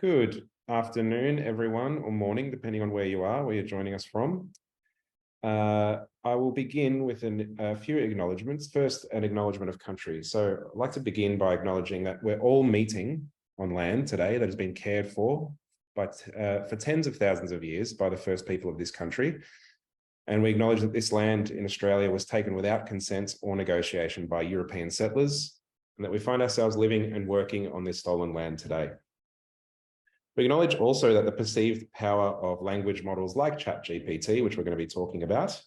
Good afternoon, everyone, or morning, depending on where you are, where you're joining us from. I will begin with a few acknowledgements. First, an acknowledgement of country. So I'd like to begin by acknowledging that we're all meeting on land today that has been cared for for tens of thousands of years by the first people of this country. And we acknowledge that this land in Australia was taken without consent or negotiation by European settlers, and that we find ourselves living and working on this stolen land today. We acknowledge also that the perceived power of language models like ChatGPT, which we're going to be talking about,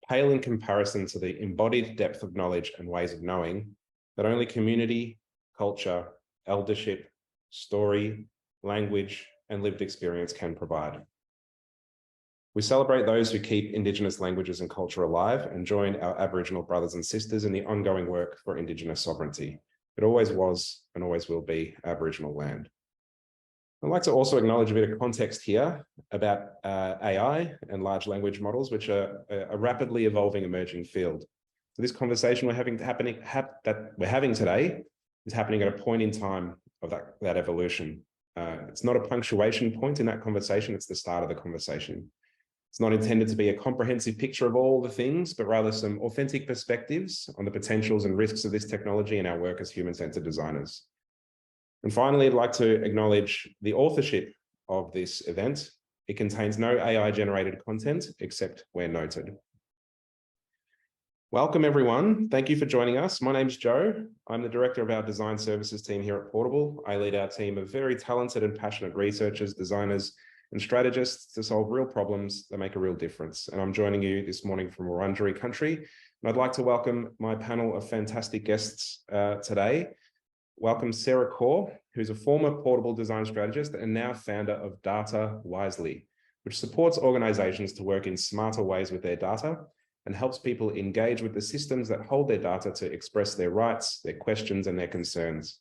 pale in comparison to the embodied depth of knowledge and ways of knowing that only community, culture, eldership, story, language, and lived experience can provide. We celebrate those who keep Indigenous languages and culture alive and join our Aboriginal brothers and sisters in the ongoing work for Indigenous sovereignty. It always was and always will be Aboriginal land. I'd like to also acknowledge a bit of context here about AI and large language models, which are a rapidly evolving emerging field. So this conversation we're having today is happening at a point in time of that evolution. It's not a punctuation point in that conversation, it's the start of the conversation. It's not intended to be a comprehensive picture of all the things, but rather some authentic perspectives on the potentials and risks of this technology and our work as human-centered designers. And finally, I'd like to acknowledge the authorship of this event. It contains no AI-generated content except where noted. Welcome, everyone. Thank you for joining us. My name's Joe. I'm the director of our design services team here at Portable. I lead our team of very talented and passionate researchers, designers, and strategists to solve real problems that make a real difference. And I'm joining you this morning from Wurundjeri country. And I'd like to welcome my panel of fantastic guests today. Welcome Sarah Kaur, who's a former Portable design strategist and now founder of Data Wisely, which supports organizations to work in smarter ways with their data and helps people engage with the systems that hold their data to express their rights, their questions, and their concerns.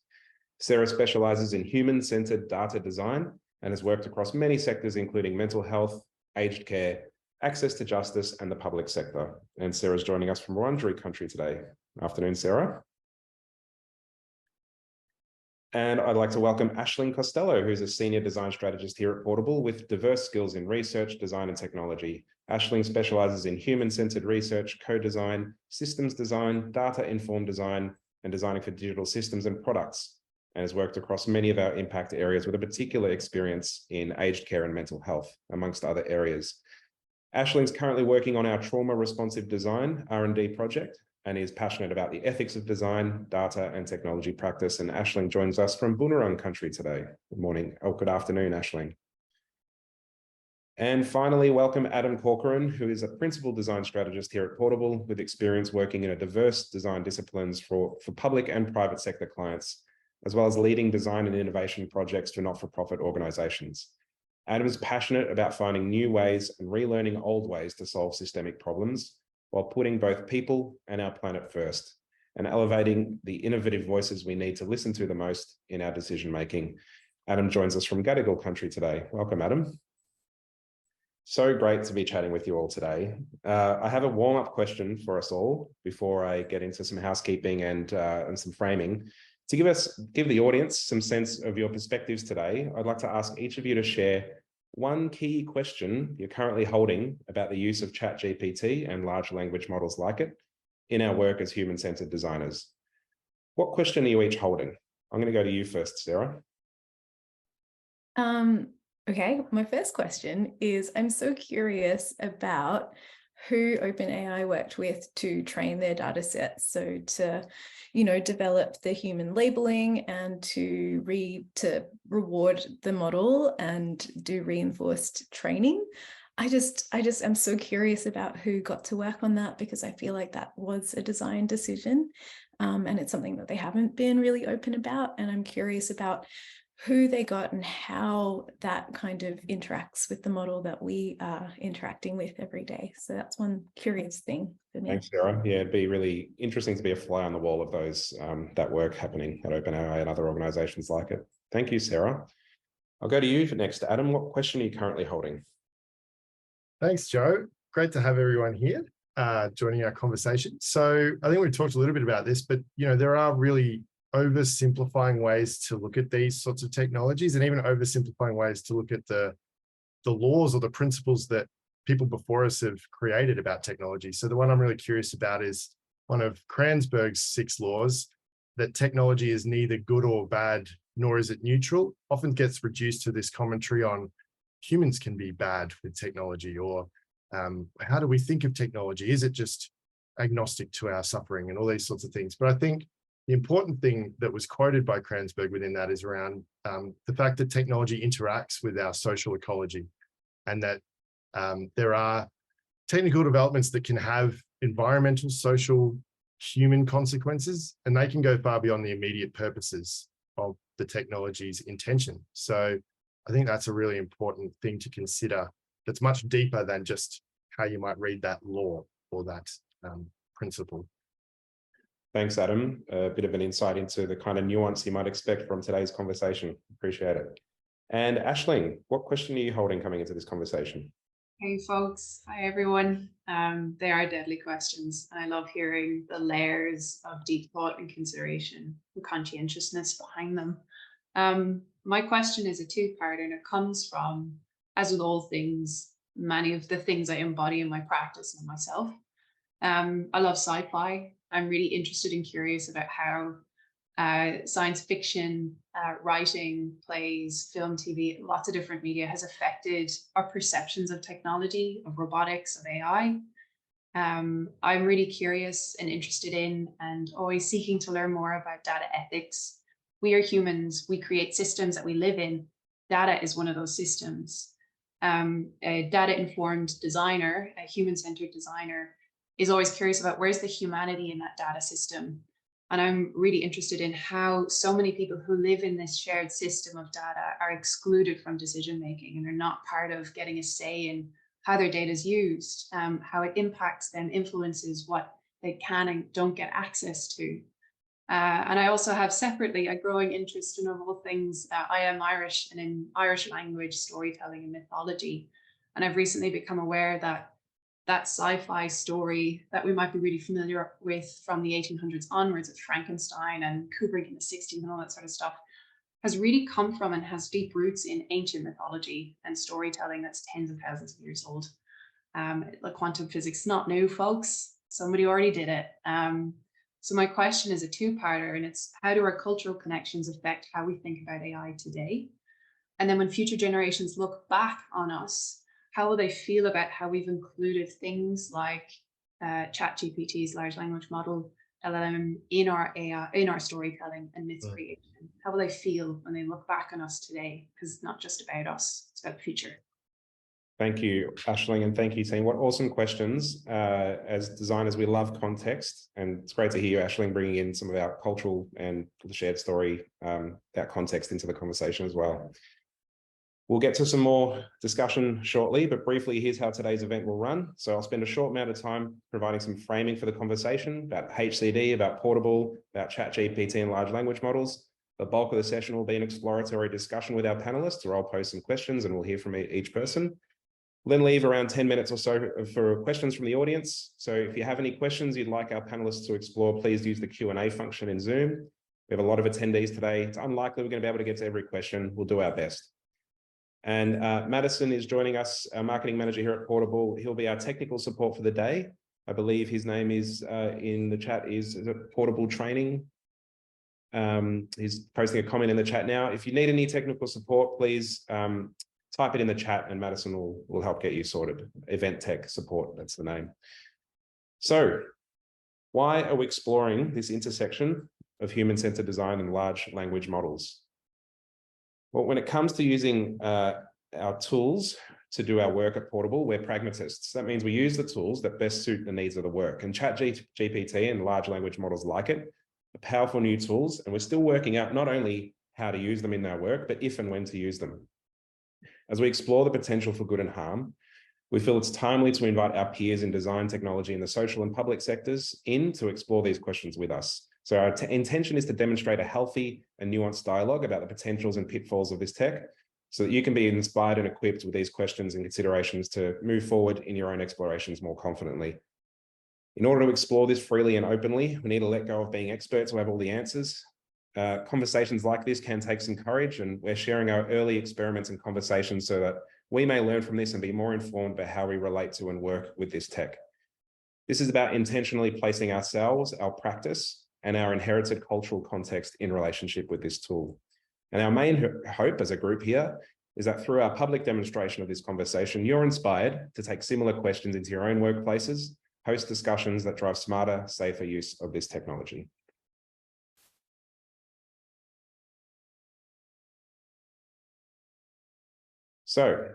Sarah specializes in human-centered data design and has worked across many sectors, including mental health, aged care, access to justice, and the public sector. And Sarah's joining us from Wurundjeri country today. Afternoon, Sarah. And I'd like to welcome Aisling Costello, who's a senior design strategist here at Portable with diverse skills in research, design, and technology. Aisling specializes in human-centered research, co-design, systems design, data-informed design, and designing for digital systems and products, and has worked across many of our impact areas with a particular experience in aged care and mental health, amongst other areas. Aisling's currently working on our trauma-responsive design R&D project, and is passionate about the ethics of design, data, and technology practice. And Aisling joins us from Boonwurrung country today. Good morning, or good afternoon, Aisling. And finally, welcome Adam Corcoran, who is a principal design strategist here at Portable with experience working in a diverse design disciplines for public and private sector clients, as well as leading design and innovation projects for not-for-profit organizations. Adam is passionate about finding new ways and relearning old ways to solve systemic problems, while putting both people and our planet first and elevating the innovative voices we need to listen to the most in our decision-making. Adam joins us from Gadigal country today. Welcome, Adam. So great to be chatting with you all today. I have a warm-up question for us all before I get into some housekeeping and some framing. To give the audience some sense of your perspectives today, I'd like to ask each of you to share one key question you're currently holding about the use of ChatGPT and large language models like it in our work as human-centered designers. What question are you each holding? I'm going to go to you first, Sarah. Okay, my first question is, I'm so curious about who OpenAI worked with to train their data sets. So to, develop the human labeling and to reward the model and do reinforced training. I just am so curious about who got to work on that, because I feel like that was a design decision. And it's something that they haven't been really open about. And I'm curious about who they got and how that kind of interacts with the model that we are interacting with every day. So that's one curious thing for me. Thanks, Sarah. Yeah, it'd be really interesting to be a fly on the wall of those that work happening at OpenAI and other organizations like it. Thank you, Sarah. I'll go to you next, Adam. What question are you currently holding? Thanks, Joe. Great to have everyone here joining our conversation. So I think we've talked a little bit about this, but there are really oversimplifying ways to look at these sorts of technologies, and even oversimplifying ways to look at the laws or the principles that people before us have created about technology. So the one I'm really curious about is one of Kranzberg's 6 laws, that technology is neither good or bad, nor is it neutral. Often gets reduced to this commentary on humans can be bad with technology, or how do we think of technology? Is it just agnostic to our suffering and all these sorts of things? But I think the important thing that was quoted by Kranzberg within that is around the fact that technology interacts with our social ecology, and that there are technical developments that can have environmental, social, human consequences, and they can go far beyond the immediate purposes of the technology's intention. So I think that's a really important thing to consider, that's much deeper than just how you might read that law or that principle. Thanks, Adam. A bit of an insight into the kind of nuance you might expect from today's conversation. Appreciate it. And Aisling, what question are you holding coming into this conversation? Hey folks, hi everyone. They are deadly questions. I love hearing the layers of deep thought and consideration and conscientiousness behind them. My question is a two-parter, and it comes from, as with all things, many of the things I embody in my practice and myself. I love sci-fi. I'm really interested and curious about how science fiction, writing, plays, film, TV, lots of different media has affected our perceptions of technology, of robotics, of AI. I'm really curious and interested in, and always seeking to learn more about data ethics. We are humans, we create systems that we live in. Data is one of those systems. A data-informed designer, a human-centered designer, is always curious about where's the humanity in that data system. And I'm really interested in how so many people who live in this shared system of data are excluded from decision-making and are not part of getting a say in how their data is used, how it impacts them, influences what they can and don't get access to. And I also have separately a growing interest in, of all things, I am Irish, and in Irish language, storytelling and mythology. And I've recently become aware that that sci-fi story that we might be really familiar with from the 1800s onwards, with Frankenstein and Kubrick in the 60s and all that sort of stuff, has really come from and has deep roots in ancient mythology and storytelling that's tens of thousands of years old. Like quantum physics is not new, folks. Somebody already did it. So my question is a two-parter, and it's, how do our cultural connections affect how we think about AI today? And then when future generations look back on us, how will they feel about how we've included things like ChatGPT's large language model, LLM, in our AI, in our storytelling and myth creation? How will they feel when they look back on us today? Because it's not just about us, it's about the future. Thank you, Aisling, and thank you, team. What awesome questions. As designers, we love context, and it's great to hear you, Aisling, bringing in some of our cultural and the shared story, that context into the conversation as well. We'll get to some more discussion shortly, but briefly, here's how today's event will run. So I'll spend a short amount of time providing some framing for the conversation about HCD, about Portable, about ChatGPT and large language models. The bulk of the session will be an exploratory discussion with our panelists, where I'll pose some questions and we'll hear from each person. We'll then leave around 10 minutes or so for questions from the audience. So if you have any questions you'd like our panelists to explore, please use the Q&A function in Zoom. We have a lot of attendees today. It's unlikely we're going to be able to get to every question. We'll do our best. And Madison is joining us, our marketing manager here at Portable. He'll be our technical support for the day. I believe his name is in the chat is it Portable Training? He's posting a comment in the chat now. If you need any technical support, please type it in the chat and Madison will help get you sorted. Event Tech Support, that's the name. So why are we exploring this intersection of human-centered design and large language models? Well, when it comes to using our tools to do our work at Portable, we're pragmatists. That means we use the tools that best suit the needs of the work. And ChatGPT and large language models like it are powerful new tools, and we're still working out not only how to use them in our work, but if and when to use them. As we explore the potential for good and harm, we feel it's timely to invite our peers in design, technology, and the social and public sectors in to explore these questions with us. So our intention is to demonstrate a healthy and nuanced dialogue about the potentials and pitfalls of this tech, so that you can be inspired and equipped with these questions and considerations to move forward in your own explorations more confidently. In order to explore this freely and openly, we need to let go of being experts who have all the answers. conversations like this can take some courage, and we're sharing our early experiments and conversations so that we may learn from this and be more informed about how we relate to and work with this tech. This is about intentionally placing ourselves, our practice, and our inherited cultural context in relationship with this tool. And our main hope as a group here is that through our public demonstration of this conversation, you're inspired to take similar questions into your own workplaces, host discussions that drive smarter, safer use of this technology. So,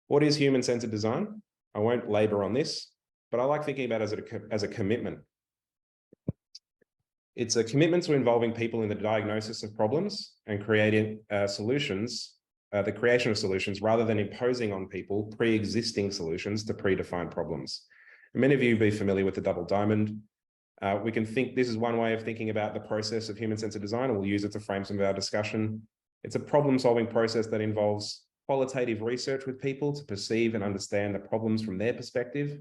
what is human-centered design? I won't labor on this, but I like thinking about it as a commitment. It's a commitment to involving people in the diagnosis of problems and creating solutions, the creation of solutions, rather than imposing on people pre-existing solutions to predefined problems. And many of you will be familiar with the double diamond. We can think this is one way of thinking about the process of human-centered design, and we'll use it to frame some of our discussion. It's a problem-solving process that involves qualitative research with people to perceive and understand the problems from their perspective,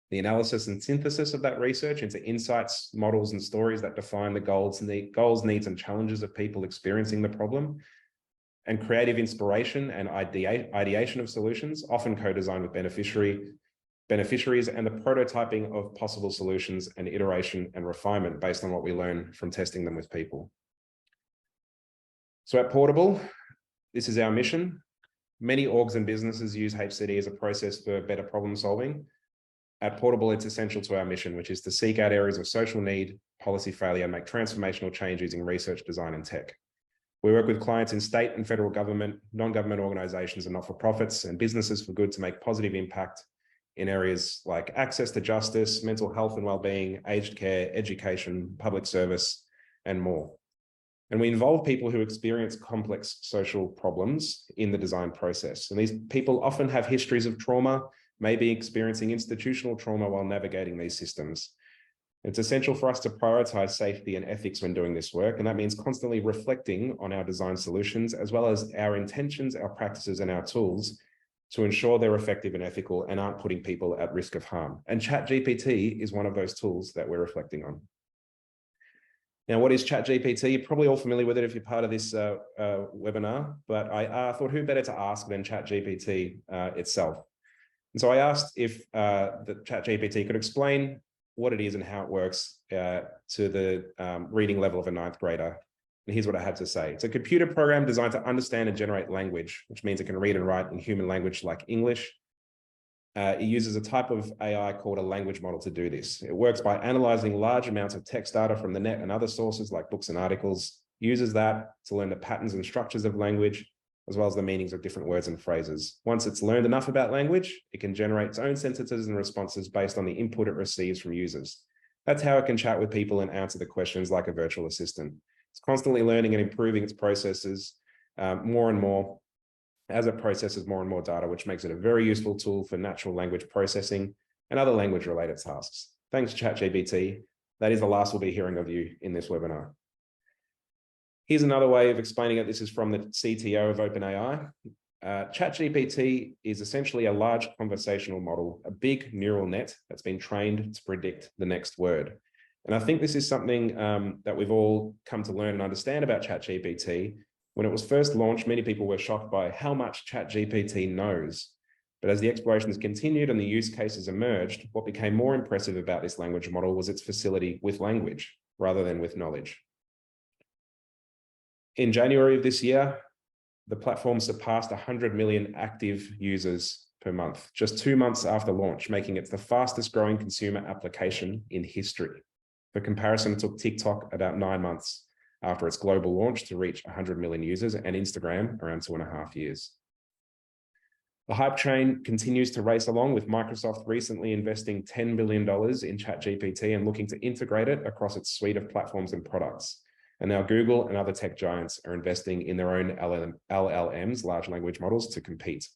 the analysis and synthesis of that research into insights, models, and stories that define the goals, needs, and challenges of people experiencing the problem, and creative inspiration and ideation of solutions, often co-designed with beneficiaries, and the prototyping of possible solutions and iteration and refinement based on what we learn from testing them with people. So at Portable, this is our mission. Many orgs and businesses use HCD as a process for better problem solving. At Portable, it's essential to our mission, which is to seek out areas of social need, policy failure, and make transformational change using research, design, and tech. We work with clients in state and federal government, non-government organizations, and not-for-profits, and businesses for good to make positive impact in areas like access to justice, mental health and well-being, aged care, education, public service, and more. And we involve people who experience complex social problems in the design process. And these people often have histories of trauma, may be experiencing institutional trauma while navigating these systems. It's essential for us to prioritize safety and ethics when doing this work. And that means constantly reflecting on our design solutions, as well as our intentions, our practices, and our tools to ensure they're effective and ethical and aren't putting people at risk of harm. And ChatGPT is one of those tools that we're reflecting on. Now, what is ChatGPT? You're probably all familiar with it if you're part of this webinar, but I thought who better to ask than ChatGPT itself. And so I asked if the ChatGPT could explain what it is and how it works to the reading level of a 9th grader. And here's what I had to say. It's a computer program designed to understand and generate language, which means it can read and write in human language like English. It uses a type of AI called a language model to do this. It works by analyzing large amounts of text data from the net and other sources like books and articles, uses that to learn the patterns and structures of language, as well as the meanings of different words and phrases. Once it's learned enough about language, it can generate its own sentences and responses based on the input it receives from users. That's how it can chat with people and answer the questions like a virtual assistant. It's constantly learning and improving its processes more and more as it processes more and more data, which makes it a very useful tool for natural language processing and other language-related tasks. Thanks, ChatGPT. That is the last we'll be hearing of you in this webinar. Here's another way of explaining it. This is from the CTO of OpenAI. ChatGPT is essentially a large conversational model, a big neural net that's been trained to predict the next word. And I think this is something that we've all come to learn and understand about ChatGPT. When it was first launched, many people were shocked by how much ChatGPT knows. But as the explorations continued and the use cases emerged, what became more impressive about this language model was its facility with language rather than with knowledge. In January of this year, the platform surpassed 100 million active users per month, just 2 months after launch, making it the fastest growing consumer application in history. For comparison, it took TikTok about 9 months after its global launch to reach 100 million users, and Instagram around 2.5 years. The hype train continues to race along, with Microsoft recently investing $10 billion in ChatGPT and looking to integrate it across its suite of platforms and products. And now Google and other tech giants are investing in their own LLMs, large language models, to compete.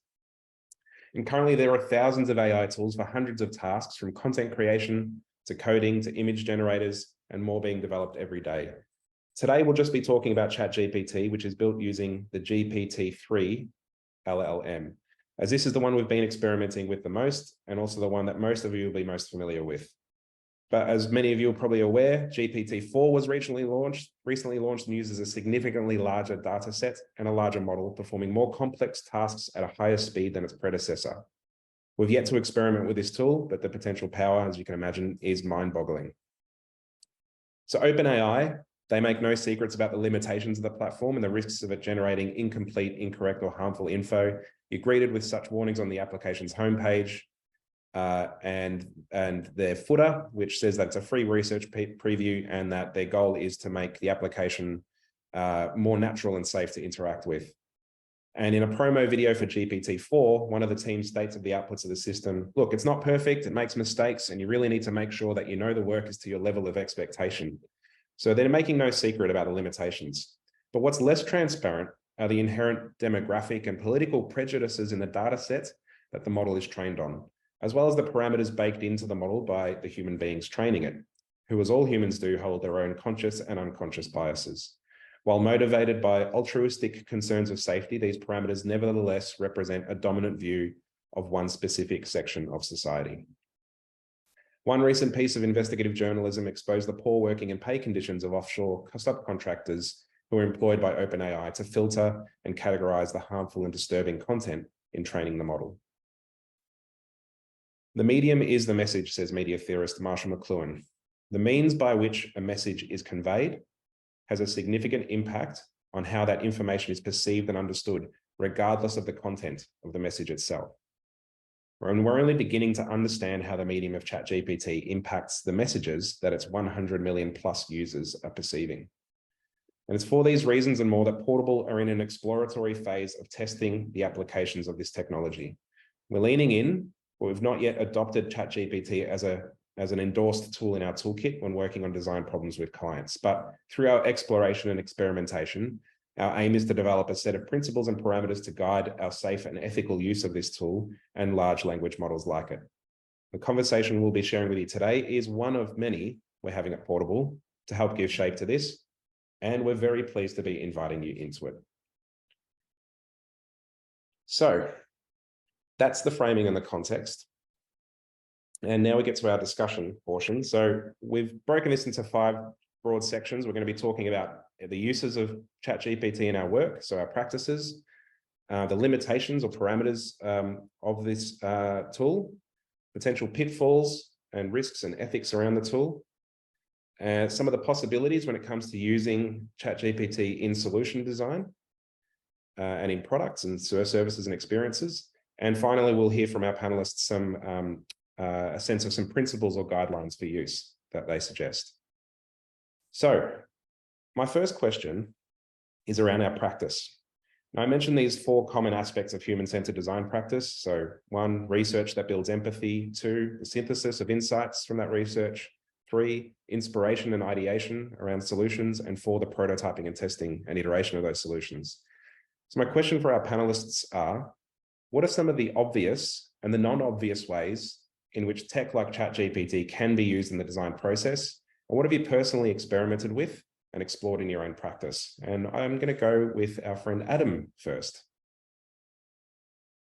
And currently there are thousands of AI tools for hundreds of tasks, from content creation to coding to image generators, and more being developed every day. Today, we'll just be talking about ChatGPT, which is built using the GPT-3 LLM, as this is the one we've been experimenting with the most, and also the one that most of you will be most familiar with. But as many of you are probably aware, GPT-4 was recently launched and uses a significantly larger data set and a larger model, performing more complex tasks at a higher speed than its predecessor. We've yet to experiment with this tool, but the potential power, as you can imagine, is mind-boggling. So OpenAI, they make no secrets about the limitations of the platform and the risks of it generating incomplete, incorrect, or harmful info. You're greeted with such warnings on the application's homepage and their footer, which says that it's a free research preview and that their goal is to make the application more natural and safe to interact with. And in a promo video for GPT-4, one of the team states of the outputs of the system, look, it's not perfect, it makes mistakes, and you really need to make sure that you know the work is to your level of expectation. So they're making no secret about the limitations. But what's less transparent are the inherent demographic and political prejudices in the data set that the model is trained on, as well as the parameters baked into the model by the human beings training it, who, as all humans do, hold their own conscious and unconscious biases. While motivated by altruistic concerns of safety, these parameters nevertheless represent a dominant view of one specific section of society. One recent piece of investigative journalism exposed the poor working and pay conditions of offshore subcontractors who are employed by OpenAI to filter and categorize the harmful and disturbing content in training the model. The medium is the message, says media theorist Marshall McLuhan. The means by which a message is conveyed has a significant impact on how that information is perceived and understood, regardless of the content of the message itself. And we're only beginning to understand how the medium of ChatGPT impacts the messages that its 100 million plus users are perceiving. And it's for these reasons and more that Portable are in an exploratory phase of testing the applications of this technology. We're leaning in, but we've not yet adopted ChatGPT as an endorsed tool in our toolkit when working on design problems with clients. But through our exploration and experimentation, our aim is to develop a set of principles and parameters to guide our safe and ethical use of this tool and large language models like it. The conversation we'll be sharing with you today is one of many we're having at Portable to help give shape to this, and we're very pleased to be inviting you into it. So that's the framing and the context. And now we get to our discussion portion. So we've broken this into 5 broad sections. We're going to be talking about the uses of ChatGPT in our work, so our practices, the limitations or parameters of this tool, potential pitfalls and risks and ethics around the tool, some of the possibilities when it comes to using ChatGPT in solution design and in products and services and experiences. And finally, we'll hear from our panelists a sense of some principles or guidelines for use that they suggest. So my first question is around our practice. Now, I mentioned these 4 common aspects of human-centered design practice. So 1, research that builds empathy. 2, the synthesis of insights from that research. 3, inspiration and ideation around solutions. And 4, the prototyping and testing and iteration of those solutions. So my question for our panelists are, what are some of the obvious and the non-obvious ways in which tech like ChatGPT can be used in the design process? And what have you personally experimented with and explored in your own practice? And I'm going to go with our friend Adam first.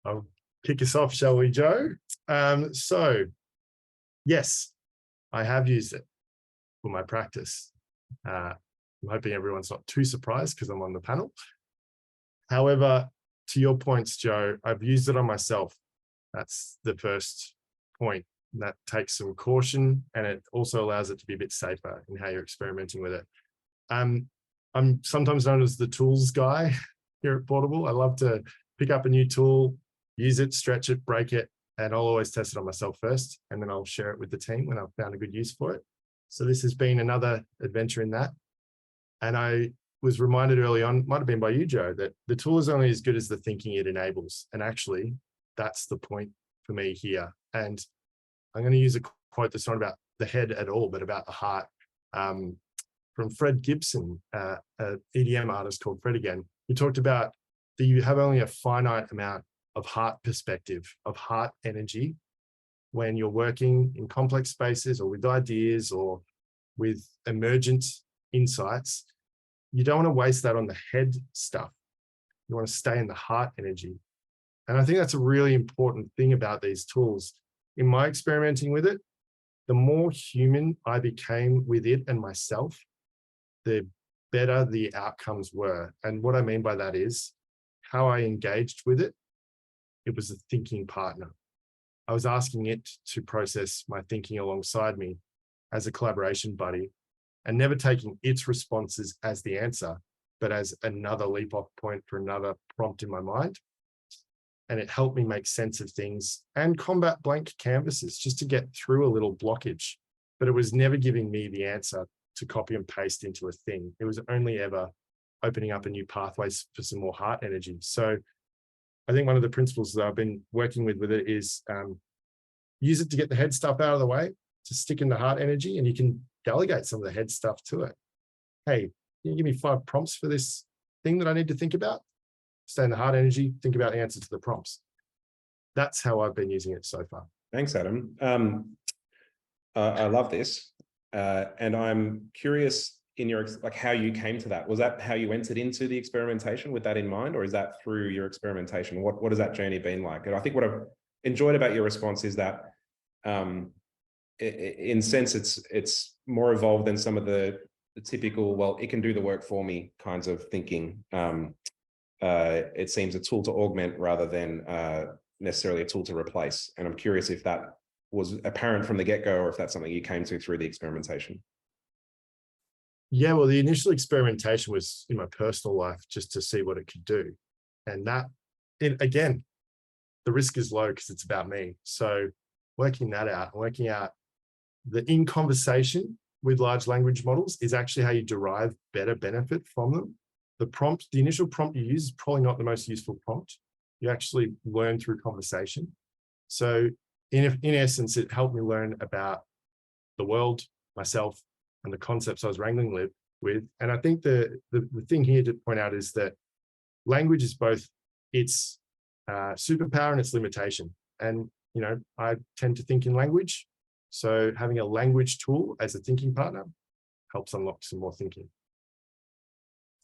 I'll kick us off, shall we, Joe? So, yes, I have used it for my practice. I'm hoping everyone's not too surprised because I'm on the panel. However, to your points, Joe, I've used it on myself. That's the first point. That takes some caution, and it also allows it to be a bit safer in how you're experimenting with it. I'm sometimes known as the tools guy here at Portable. I love to pick up a new tool, use it, stretch it, break it, and I'll always test it on myself first, and then I'll share it with the team when I've found a good use for it. So this has been another adventure in that. And I was reminded early on, might have been by you, Joe, that the tool is only as good as the thinking it enables. And actually, that's the point for me here. And I'm going to use a quote that's not about the head at all, but about the heart, from Fred Gibson, an EDM artist called Fred again, who talked about that you have only a finite amount of heart perspective, of heart energy, when you're working in complex spaces or with ideas or with emergent insights. You don't want to waste that on the head stuff. You want to stay in the heart energy. And I think that's a really important thing about these tools. In my experimenting with it, the more human I became with it and myself, the better the outcomes were. And what I mean by that is how I engaged with it. It was a thinking partner. I was asking it to process my thinking alongside me as a collaboration buddy, and never taking its responses as the answer, but as another leap off point for another prompt in my mind. And it helped me make sense of things and combat blank canvases just to get through a little blockage. But it was never giving me the answer to copy and paste into a thing. It was only ever opening up a new pathways for some more heart energy. So I think one of the principles that I've been working with it is use it to get the head stuff out of the way, to stick in the heart energy, and you can delegate some of the head stuff to it. Hey, can you give me 5 prompts for this thing that I need to think about? Stay in the heart energy, think about the answer to the prompts. That's how I've been using it so far. Thanks, Adam. I love this. And I'm curious in your, like, how you came to that. Was that how you entered into the experimentation with that in mind, or is that through your experimentation? What has that journey been like? And I think what I've enjoyed about your response is that in sense, it's more evolved than some of the typical, well, it can do the work for me kinds of thinking. It seems a tool to augment rather than necessarily a tool to replace. And I'm curious if that was apparent from the get-go, or if that's something you came to through the experimentation. Yeah, well, the initial experimentation was in my personal life just to see what it could do. And that, again, the risk is low because it's about me. So working that out, working out the in conversation with large language models is actually how you derive better benefit from them. The initial prompt you use is probably not the most useful prompt. You actually learn through conversation. So in essence, it helped me learn about the world, myself, and the concepts I was wrangling with. And I think the thing here to point out is that language is both its superpower and its limitation. And, you know, I tend to think in language. So having a language tool as a thinking partner helps unlock some more thinking.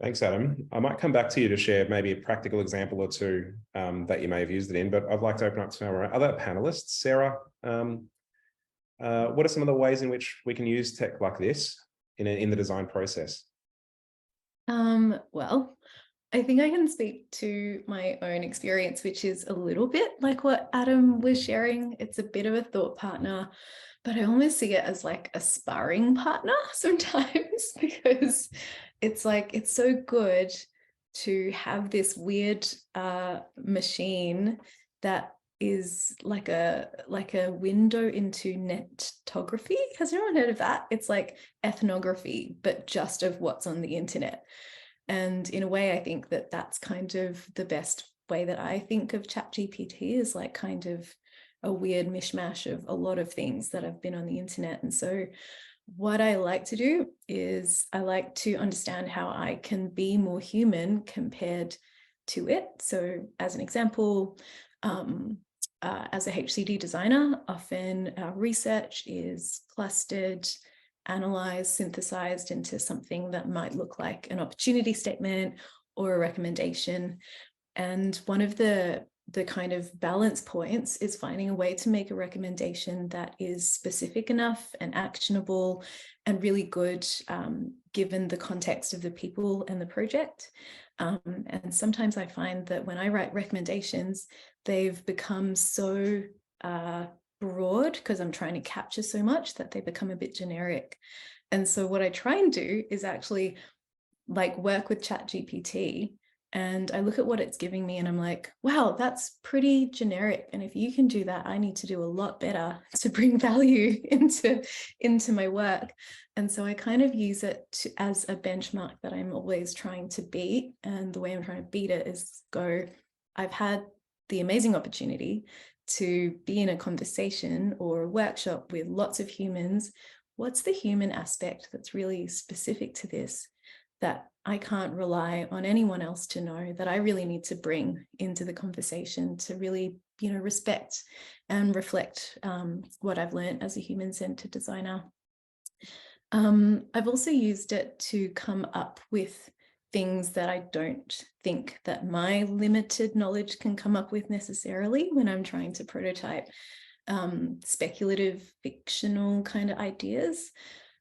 Thanks, Adam. I might come back to you to share maybe a practical example or two that you may have used it in, but I'd like to open up to our other panelists. Sarah, what are some of the ways in which we can use tech like this in the design process? Well, I think I can speak to my own experience, which is a little bit like what Adam was sharing. It's a bit of a thought partner, but I almost see it as like a sparring partner sometimes, because it's like, it's so good to have this weird machine that is like a window into netography. Has anyone heard of that? It's like ethnography, but just of what's on the internet. And in a way, I think that that's kind of the best way that I think of ChatGPT, is like kind of a weird mishmash of a lot of things that have been on the internet. And so what I like to do is I like to understand how I can be more human compared to it. So as an example, as a HCD designer, often our research is clustered, analyzed, synthesized into something that might look like an opportunity statement or a recommendation. And one of the kind of balance points is finding a way to make a recommendation that is specific enough and actionable and really good, given the context of the people and the project. And sometimes I find that when I write recommendations, they've become so broad because I'm trying to capture so much that they become a bit generic. And so what I try and do is actually like work with ChatGPT, and I look at what it's giving me and I'm like, wow, that's pretty generic. And if you can do that, I need to do a lot better to bring value into my work. And so I kind of use it as a benchmark that I'm always trying to beat. And the way I'm trying to beat it is I've had the amazing opportunity to be in a conversation or a workshop with lots of humans. What's the human aspect that's really specific to this that I can't rely on anyone else to know, that I really need to bring into the conversation to really, you know, respect and reflect what I've learned as a human-centered designer. I've also used it to come up with things that I don't think that my limited knowledge can come up with necessarily when I'm trying to prototype. speculative, fictional kind of ideas.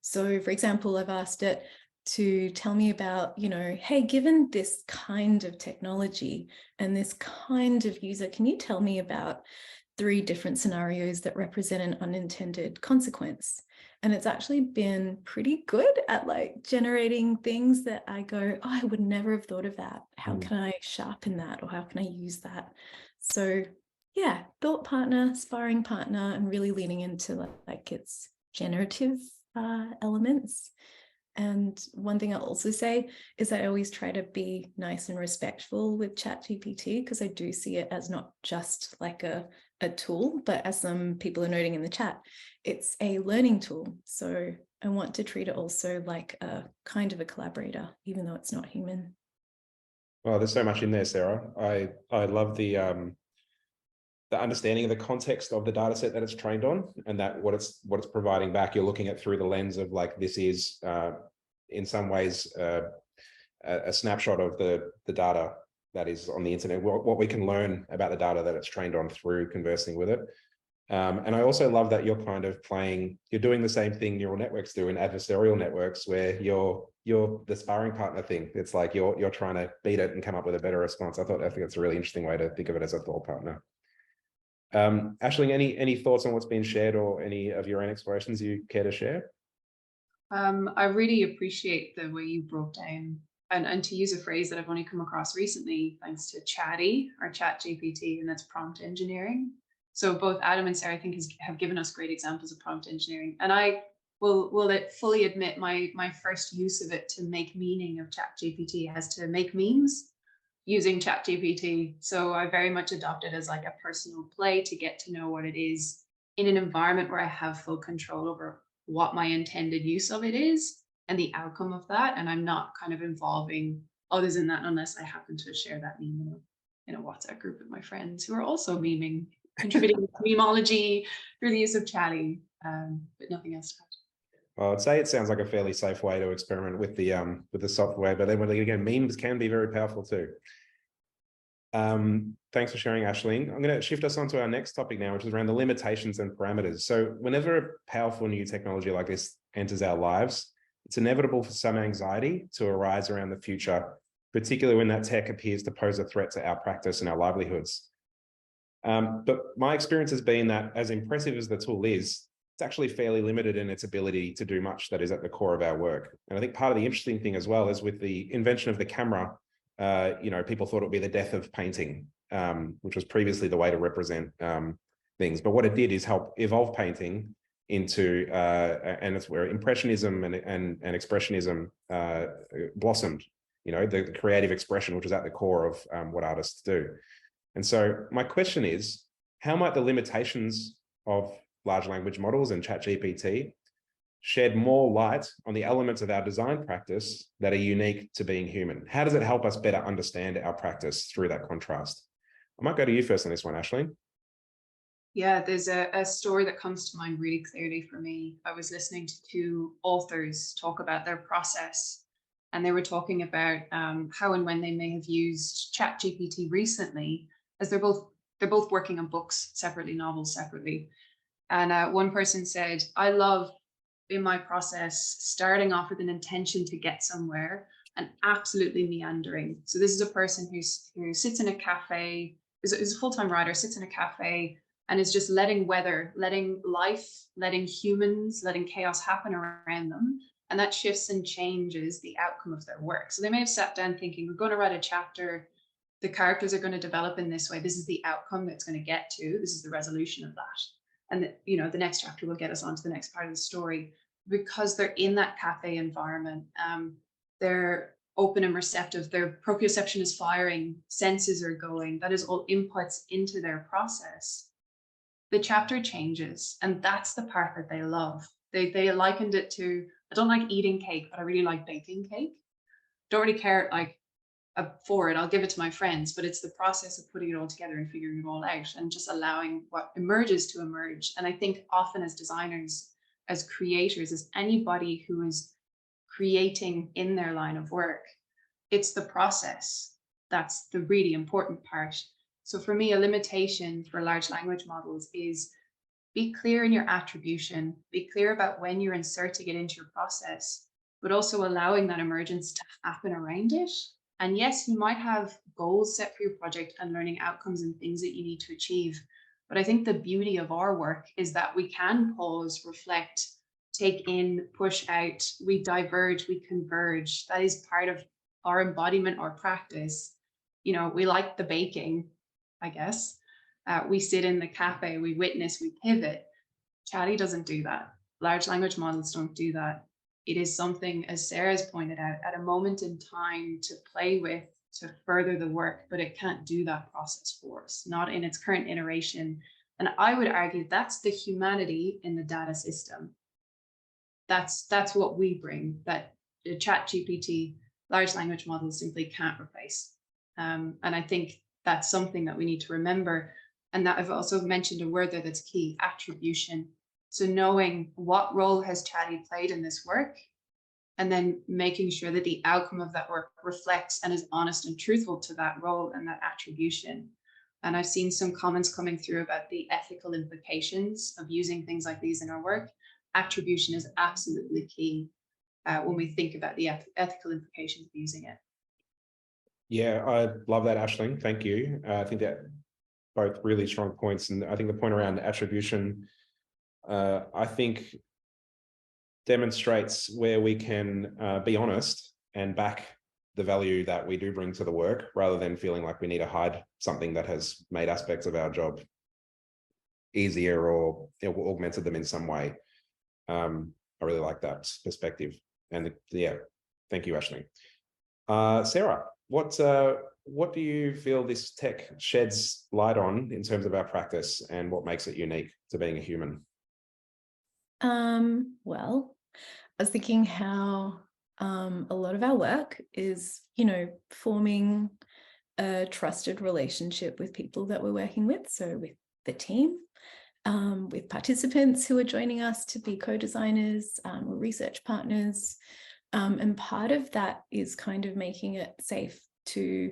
So, for example, I've asked it to tell me about, hey, given this kind of technology and this kind of user, can you tell me about 3 different scenarios that represent an unintended consequence? And it's actually been pretty good at like generating things that I go, oh, I would never have thought of that. How can I sharpen that, or how can I use that? So yeah, thought partner, sparring partner, and really leaning into like its generative elements. And one thing I'll also say is I always try to be nice and respectful with ChatGPT, because I do see it as not just like a tool, but as some people are noting in the chat, it's a learning tool. So I want to treat it also like a kind of a collaborator, even though it's not human. Well, there's so much in there, Sarah. I love the understanding of the context of the data set that it's trained on, and that what it's providing back, you're looking at through the lens of like, this is in some ways a snapshot of the data that is on the internet, what we can learn about the data that it's trained on through conversing with it. And I also love that you're kind of you're doing the same thing neural networks do in adversarial networks, where you're the sparring partner thing. It's like you're trying to beat it and come up with a better response. I think it's a really interesting way to think of it, as a thought partner. Aisling, any thoughts on what's been shared, or any of your own explorations you care to share? I really appreciate the way you broke down, and to use a phrase that I've only come across recently, thanks to Chatty or ChatGPT, and that's prompt engineering. So both Adam and Sarah, I think, have given us great examples of prompt engineering. And I will fully admit my first use of it to make meaning of ChatGPT has to make memes using ChatGPT. So I very much adopt it as like a personal play to get to know what it is in an environment where I have full control over what my intended use of it is and the outcome of that. And I'm not kind of involving others in that unless I happen to share that meme in a WhatsApp group with my friends who are also meming, contributing to memology through the use of Chatty, but nothing else to add. Well, I'd say it sounds like a fairly safe way to experiment with the software, but then again, memes can be very powerful too. Thanks for sharing, Aisling. I'm going to shift us on to our next topic now, which is around the limitations and parameters. So whenever a powerful new technology like this enters our lives, it's inevitable for some anxiety to arise around the future, particularly when that tech appears to pose a threat to our practice and our livelihoods. But my experience has been that, as impressive as the tool is, it's actually fairly limited in its ability to do much that is at the core of our work. And I think part of the interesting thing as well is with the invention of the camera, people thought it would be the death of painting, which was previously the way to represent things. But what it did is help evolve painting into, and it's where Impressionism and Expressionism blossomed, the creative expression, which is at the core of what artists do. And so my question is, how might the limitations of large language models and ChatGPT shed more light on the elements of our design practice that are unique to being human? How does it help us better understand our practice through that contrast? I might go to you first on this one, Aisling. Yeah, there's a story that comes to mind really clearly for me. I was listening to 2 authors talk about their process, and they were talking about how and when they may have used ChatGPT recently, as they're both working on books separately, novels separately. And one person said, I love in my process starting off with an intention to get somewhere and absolutely meandering. So this is a person who sits in a cafe, is a full-time writer, sits in a cafe and is just letting weather, letting life, letting humans, letting chaos happen around them. And that shifts and changes the outcome of their work. So they may have sat down thinking, we're going to write a chapter, the characters are going to develop in this way, this is the outcome that's going to get to, this is the resolution of that. And the next chapter will get us on to the next part of the story. Because they're in that cafe environment, they're open and receptive, their proprioception is firing, senses are going, that is all inputs into their process. The chapter changes, and that's the part that they love. They likened it to, I don't like eating cake, but I really like baking cake. Don't really care for it, I'll give it to my friends, but it's the process of putting it all together and figuring it all out and just allowing what emerges to emerge. And I think often as designers, as creators, as anybody who is creating in their line of work, it's the process that's the really important part. So for me, a limitation for large language models is be clear in your attribution, be clear about when you're inserting it into your process, but also allowing that emergence to happen around it. And yes, you might have goals set for your project and learning outcomes and things that you need to achieve. But I think the beauty of our work is that we can pause, reflect, take in, push out, we diverge, we converge. That is part of our embodiment or practice. You know, we like the baking, I guess. We sit in the cafe, we witness, we pivot. Chatty doesn't do that. Large language models don't do that. It is something, as Sarah's pointed out, at a moment in time to play with, to further the work, but it can't do that process for us, not in its current iteration. And I would argue that's the humanity in the data system. That's what we bring, that the ChatGPT, large language models simply can't replace. And I think that's something that we need to remember. And that I've also mentioned a word there that's key, attribution. So knowing what role has Chatty played in this work, and then making sure that the outcome of that work reflects and is honest and truthful to that role and that attribution. And I've seen some comments coming through about the ethical implications of using things like these in our work. Attribution is absolutely key when we think about the ethical implications of using it. Yeah, I love that, Aisling. Thank you. I think that both really strong points. And I think the point around attribution, I think demonstrates where we can be honest and back the value that we do bring to the work, rather than feeling like we need to hide something that has made aspects of our job easier or augmented them in some way. I really like that perspective. And yeah, thank you, Aisling. Sarah, what do you feel this tech sheds light on in terms of our practice, and what makes it unique to being a human? Well, I was thinking how a lot of our work is, forming a trusted relationship with people that we're working with. So with the team, with participants who are joining us to be co-designers, or research partners. And part of that is kind of making it safe to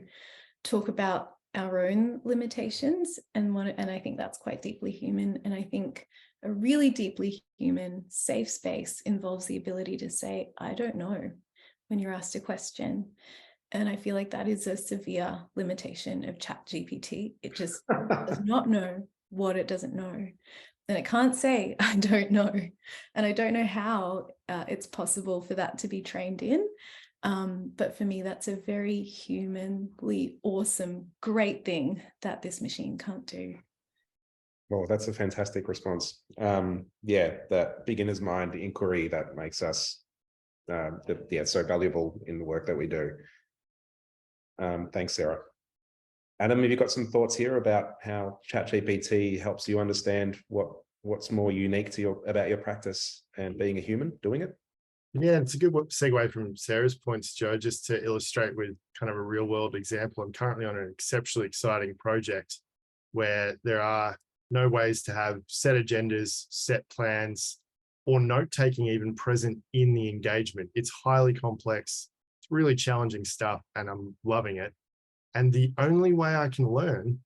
talk about our own limitations. And I think that's quite deeply human. And I think a really deeply human safe space involves the ability to say, I don't know, when you're asked a question. And I feel like that is a severe limitation of ChatGPT. It just does not know what it doesn't know. And it can't say, I don't know. And I don't know how it's possible for that to be trained in. But for me, that's a very humanly awesome, great thing that this machine can't do. Well, that's a fantastic response. Yeah, that beginner's mind inquiry that makes us so valuable in the work that we do. Thanks, Sarah. Adam, have you got some thoughts here about how ChatGPT helps you understand what's more unique to about your practice and being a human doing it? Yeah, it's a good segue from Sarah's points, Joe, just to illustrate with kind of a real world example. I'm currently on an exceptionally exciting project where there are no ways to have set agendas, set plans, or note-taking even present in the engagement. It's highly complex, it's really challenging stuff, and I'm loving it. And the only way I can learn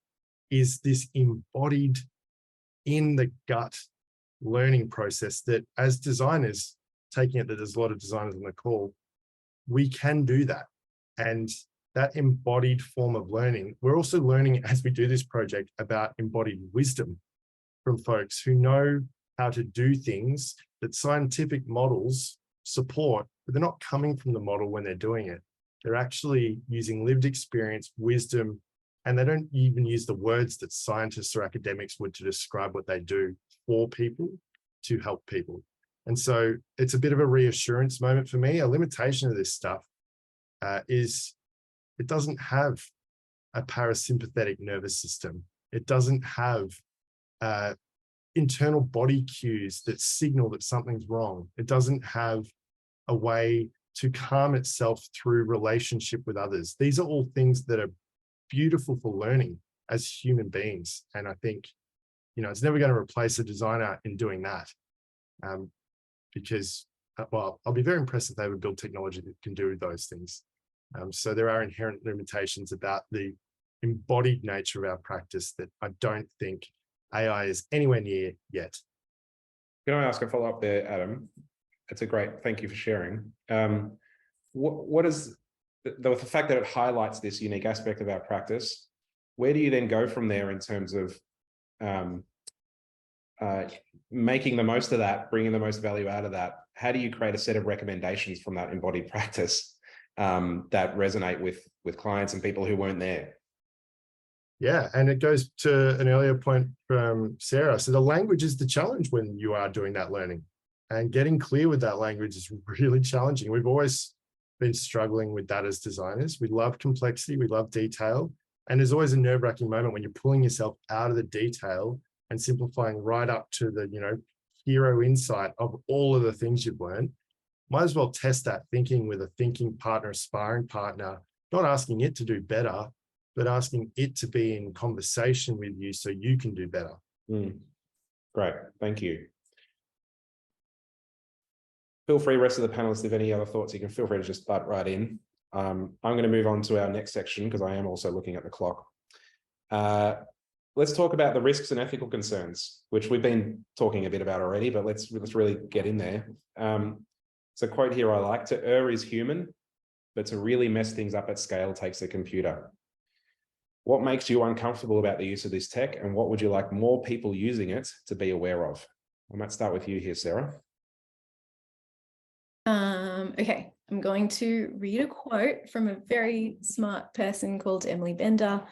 is this embodied in the gut learning process that, as designers, taking it that there's a lot of designers on the call, we can do that. And that embodied form of learning, we're also learning as we do this project about embodied wisdom from folks who know how to do things that scientific models support, but they're not coming from the model when they're doing it. They're actually using lived experience, wisdom, and they don't even use the words that scientists or academics would to describe what they do for people to help people. And so it's a bit of a reassurance moment for me. A limitation of this stuff is it doesn't have a parasympathetic nervous system. It doesn't have internal body cues that signal that something's wrong. It doesn't have a way to calm itself through relationship with others. These are all things that are beautiful for learning as human beings. And I think, it's never going to replace a designer in doing that. Because, well, I'll be very impressed if they would build technology that can do those things. So there are inherent limitations about the embodied nature of our practice that I don't think AI is anywhere near yet. Can I ask a follow-up there, Adam? It's a great, thank you for sharing. What is the fact that it highlights this unique aspect of our practice? Where do you then go from there in terms of making the most of that, bringing the most value out of that? How do you create a set of recommendations from that embodied practice that resonate with clients and people who weren't there? Yeah, and it goes to an earlier point from Sarah. So the language is the challenge when you are doing that learning, and getting clear with that language is really challenging. We've always been struggling with that as designers. We love complexity, we love detail, and there's always a nerve-wracking moment when you're pulling yourself out of the detail and simplifying right up to the, hero insight of all of the things you've learned. Might as well test that thinking with a thinking partner, a sparring partner, not asking it to do better, but asking it to be in conversation with you so you can do better. Great, thank you. Feel free, rest of the panelists, if any other thoughts, you can feel free to just butt right in. I'm going to move on to our next section because I am also looking at the clock. Let's talk about the risks and ethical concerns, which we've been talking a bit about already, but let's really get in there. It's a quote here I like: "To err is human, but to really mess things up at scale takes a computer." What makes you uncomfortable about the use of this tech, and what would you like more people using it to be aware of? I might start with you here, Sarah. Okay, I'm going to read a quote from a very smart person called Emily Bender.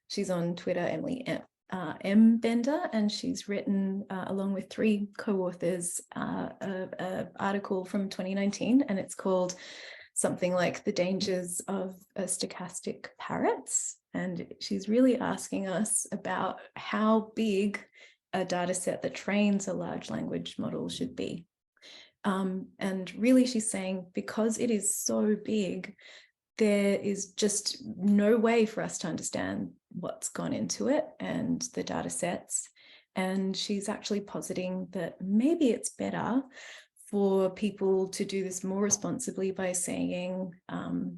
She's on Twitter, Emily M. Bender, and she's written, along with 3 co-authors, an article from 2019, and it's called something like "The Dangers of Stochastic Parrots." And she's really asking us about how big a data set that trains a large language model should be. And really she's saying, because it is so big, there is just no way for us to understand what's gone into it and the data sets. And she's actually positing that maybe it's better for people to do this more responsibly by saying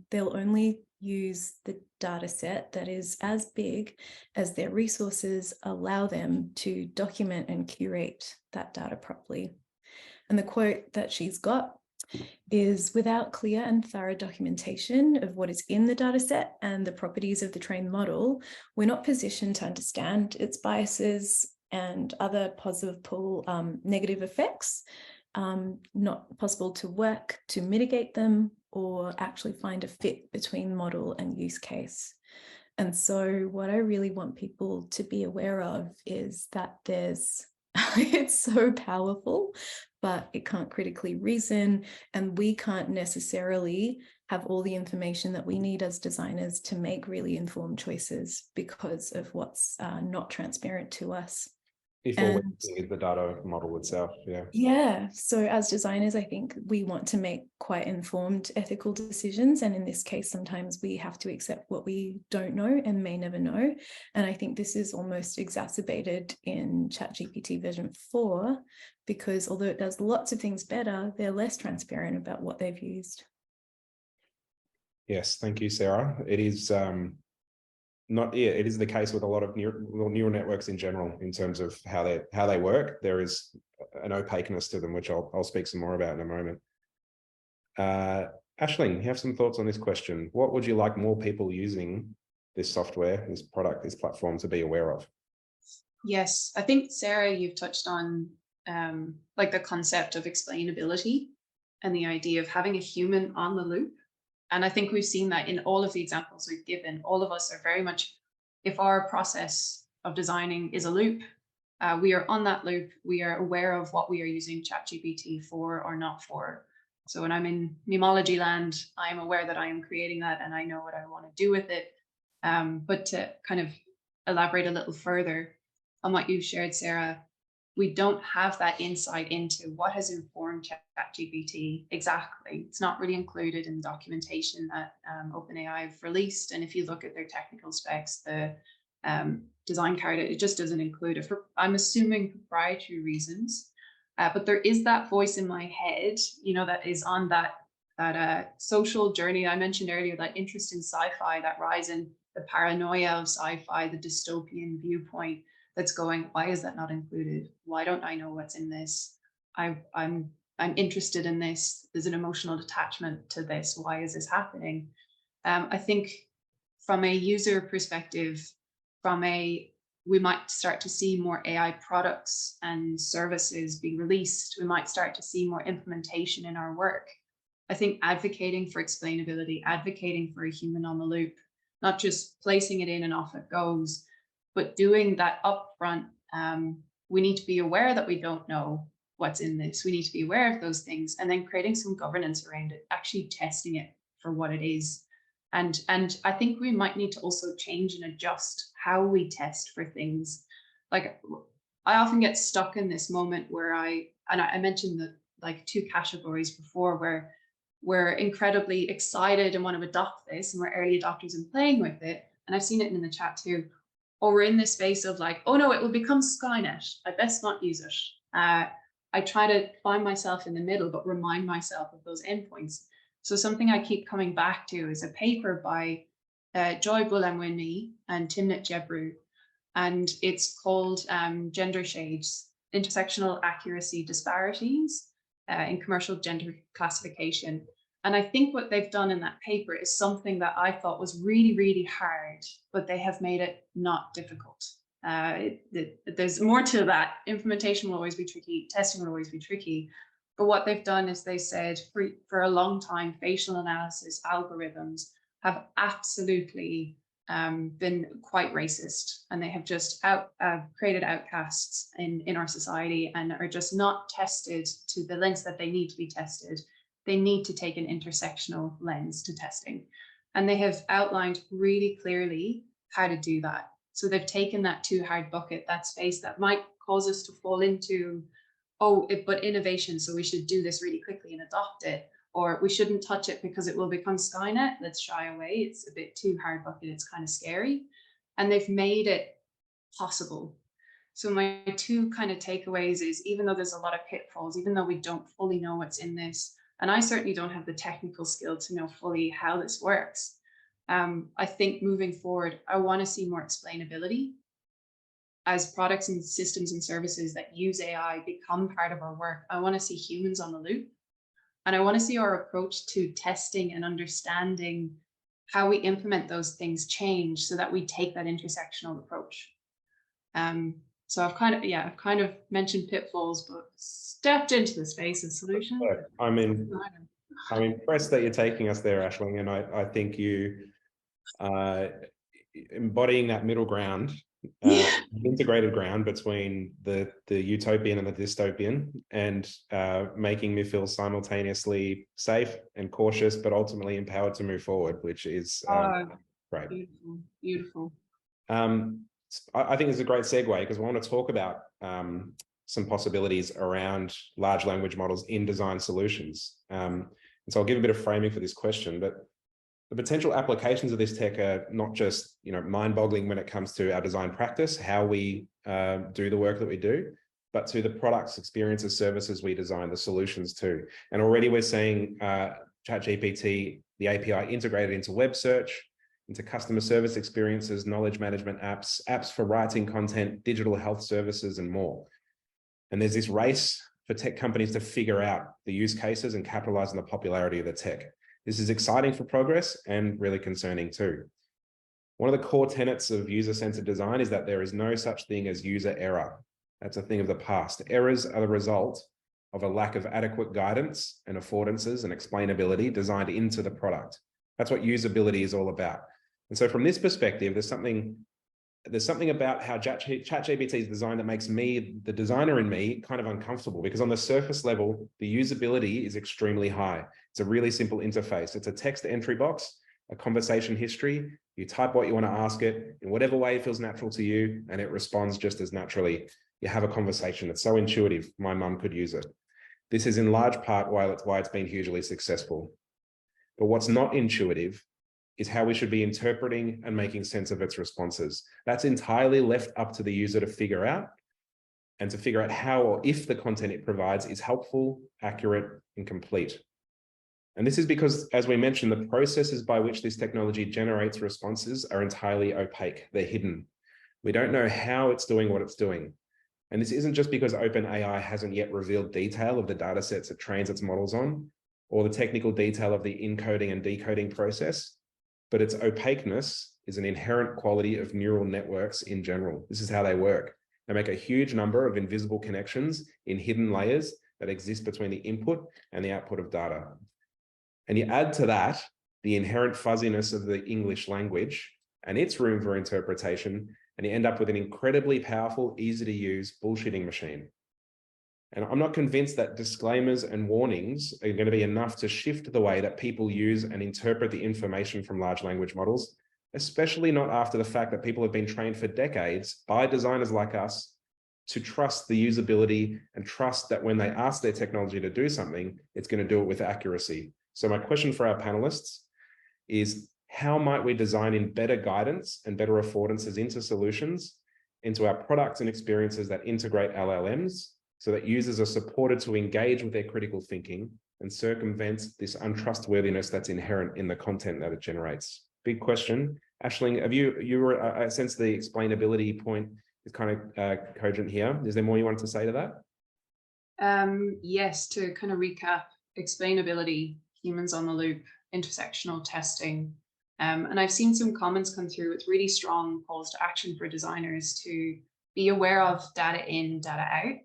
they'll only use the data set that is as big as their resources allow them to document and curate that data properly. And the quote that she's got is, "Without clear and thorough documentation of what is in the data set and the properties of the trained model, we're not positioned to understand its biases and other possible negative effects, not possible to work to mitigate them or actually find a fit between model and use case." And so what I really want people to be aware of is that it's so powerful, but it can't critically reason, and we can't necessarily have all the information that we need as designers to make really informed choices because of what's not transparent to us. Before we see the data model itself, Yeah. So as designers, I think we want to make quite informed ethical decisions. And in this case, sometimes we have to accept what we don't know and may never know. And I think this is almost exacerbated in ChatGPT version 4, because although it does lots of things better, they're less transparent about what they've used. Yes, thank you, Sarah. It is it is the case with a lot of neural networks in general in terms of how they work. There is an opaqueness to them, which I'll speak some more about in a moment. Aisling, you have some thoughts on this question. What would you like more people using this software, this product, this platform to be aware of? Yes, I think, Sarah, you've touched on like the concept of explainability and the idea of having a human on the loop. And I think we've seen that in all of the examples we've given. All of us are very much, if our process of designing is a loop, we are on that loop. We are aware of what we are using ChatGPT for or not for. So when I'm in memology land, I'm aware that I am creating that and I know what I want to do with it. But to kind of elaborate a little further on what you shared, Sarah, we don't have that insight into what has informed ChatGPT exactly. It's not really included in the documentation that OpenAI have released. And if you look at their technical specs, the design card, it just doesn't include it for, I'm assuming, proprietary reasons. But there is that voice in my head, that is on that social journey I mentioned earlier, that interest in sci-fi, that rise in the paranoia of sci-fi, the dystopian viewpoint. that's going, why is that not included? Why don't I know what's in this? I'm interested in this. There's an emotional attachment to this. Why is this happening? I think from a user perspective, we might start to see more AI products and services be released. We might start to see more implementation in our work. I think advocating for explainability, advocating for a human on the loop, not just placing it in and off it goes, but doing that upfront. We need to be aware that we don't know what's in this. We need to be aware of those things, and then creating some governance around it, actually testing it for what it is. And I think we might need to also change and adjust how we test for things. Like, I often get stuck in this moment where I mentioned the like 2 categories before, where we're incredibly excited and want to adopt this and we're early adopters and playing with it. And I've seen it in the chat too. Or we're in this space of like, oh no, it will become Skynet, I best not use it. I try to find myself in the middle, but remind myself of those endpoints. So something I keep coming back to is a paper by Joy Bulamwini and Timnit Gebru, and it's called Gender Shades, Intersectional Accuracy Disparities in Commercial Gender Classification. And I think what they've done in that paper is something that I thought was really, really hard, but they have made it not difficult. There's more to that. Implementation will always be tricky. Testing will always be tricky. But what they've done is they said for a long time, facial analysis algorithms have absolutely been quite racist, and they have just created outcasts in our society and are just not tested to the lens that they need to be tested. They need to take an intersectional lens to testing. And they have outlined really clearly how to do that. So they've taken that too hard bucket, that space that might cause us to fall into, but innovation, so we should do this really quickly and adopt it, or we shouldn't touch it because it will become Skynet, let's shy away, it's a bit too hard bucket, it's kind of scary. And they've made it possible. So my 2 kind of takeaways is, even though there's a lot of pitfalls, even though we don't fully know what's in this, and I certainly don't have the technical skill to know fully how this works, I think moving forward, I want to see more explainability. As products and systems and services that use AI become part of our work, I want to see humans on the loop. And I want to see our approach to testing and understanding how we implement those things change, so that we take that intersectional approach. So I've kind of mentioned pitfalls, but stepped into the space of solutions. I'm impressed that you're taking us there, Aisling, and I think you embodying that middle ground, integrated ground between the utopian and the dystopian, and making me feel simultaneously safe and cautious, but ultimately empowered to move forward, which is great. Beautiful, beautiful. I think it's a great segue, because we want to talk about some possibilities around large language models in design solutions. And so I'll give a bit of framing for this question, but the potential applications of this tech are not just, mind-boggling when it comes to our design practice, how we do the work that we do, but to the products, experiences, services we design, the solutions too. And already we're seeing ChatGPT, the API integrated into web search, into customer service experiences, knowledge management apps, apps for writing content, digital health services, and more. And there's this race for tech companies to figure out the use cases and capitalize on the popularity of the tech. This is exciting for progress and really concerning too. One of the core tenets of user-centered design is that there is no such thing as user error. That's a thing of the past. Errors are the result of a lack of adequate guidance and affordances and explainability designed into the product. That's what usability is all about. And so from this perspective, there's something about how ChatGPT is designed that makes me, the designer in me, kind of uncomfortable, because on the surface level, the usability is extremely high. It's a really simple interface. It's a text entry box, a conversation history. You type what you want to ask it in whatever way feels natural to you, and it responds just as naturally. You have a conversation. It's so intuitive. My mum could use it. This is in large part why it's been hugely successful. But what's not intuitive is how we should be interpreting and making sense of its responses. That's entirely left up to the user to figure out, and to figure out how or if the content it provides is helpful, accurate, and complete. And this is because, as we mentioned, the processes by which this technology generates responses are entirely opaque. They're hidden. We don't know how it's doing what it's doing. And this isn't just because OpenAI hasn't yet revealed detail of the data sets it trains its models on, or the technical detail of the encoding and decoding process, but its opaqueness is an inherent quality of neural networks in general. This is how they work. They make a huge number of invisible connections in hidden layers that exist between the input and the output of data. And you add to that the inherent fuzziness of the English language and its room for interpretation, and you end up with an incredibly powerful, easy to use bullshitting machine. And I'm not convinced that disclaimers and warnings are going to be enough to shift the way that people use and interpret the information from large language models, especially not after the fact that people have been trained for decades by designers like us to trust the usability and trust that when they ask their technology to do something, it's going to do it with accuracy. So my question for our panelists is, how might we design in better guidance and better affordances into solutions, into our products and experiences that integrate LLMs, so that users are supported to engage with their critical thinking and circumvent this untrustworthiness that's inherent in the content that it generates? Big question. Aisling, I sense the explainability point is kind of cogent here. Is there more you wanted to say to that? Yes, to kind of recap, explainability, humans on the loop, intersectional testing. And I've seen some comments come through with really strong calls to action for designers to be aware of data in, data out,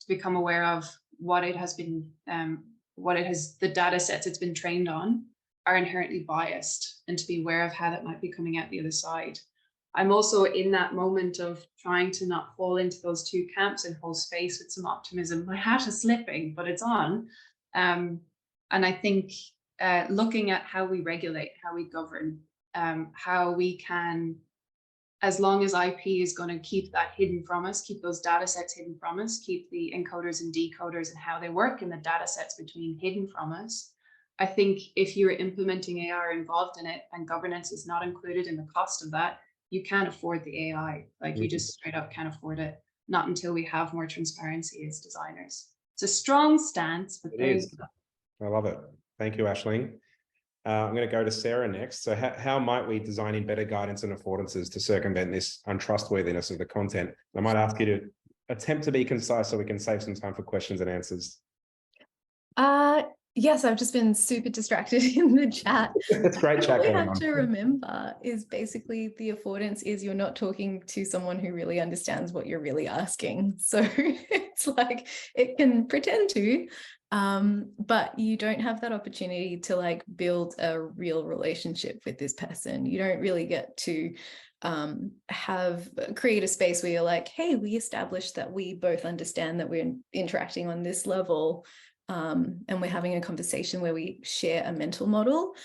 to become aware of what it has been, the data sets it's been trained on are inherently biased, and to be aware of how that might be coming out the other side. I'm also in that moment of trying to not fall into those two camps and hold space with some optimism. My hat is slipping, but it's on. And I think looking at how we regulate, how we govern, how we can, as long as IP is going to keep that hidden from us, keep those data sets hidden from us, keep the encoders and decoders and how they work in the data sets between hidden from us. I think if you're implementing AI or involved in it and governance is not included in the cost of that, you can't afford the AI. Like you just straight up can't afford it. Not until we have more transparency as designers. It's a strong stance, but there you go. I love it. Thank you, Aisling. I'm going to go to Sarah next. So how might we design in better guidance and affordances to circumvent this untrustworthiness of the content? I might ask you to attempt to be concise so we can save some time for questions and answers. Yes, I've just been super distracted in the chat. It's great chat going on. What we have to remember is basically the affordance is you're not talking to someone who really understands what you're really asking. So it's like it can pretend to, but you don't have that opportunity to like build a real relationship with this person. You don't really get to create a space where you're like, hey, we established that we both understand that we're interacting on this level. And we're having a conversation where we share a mental model.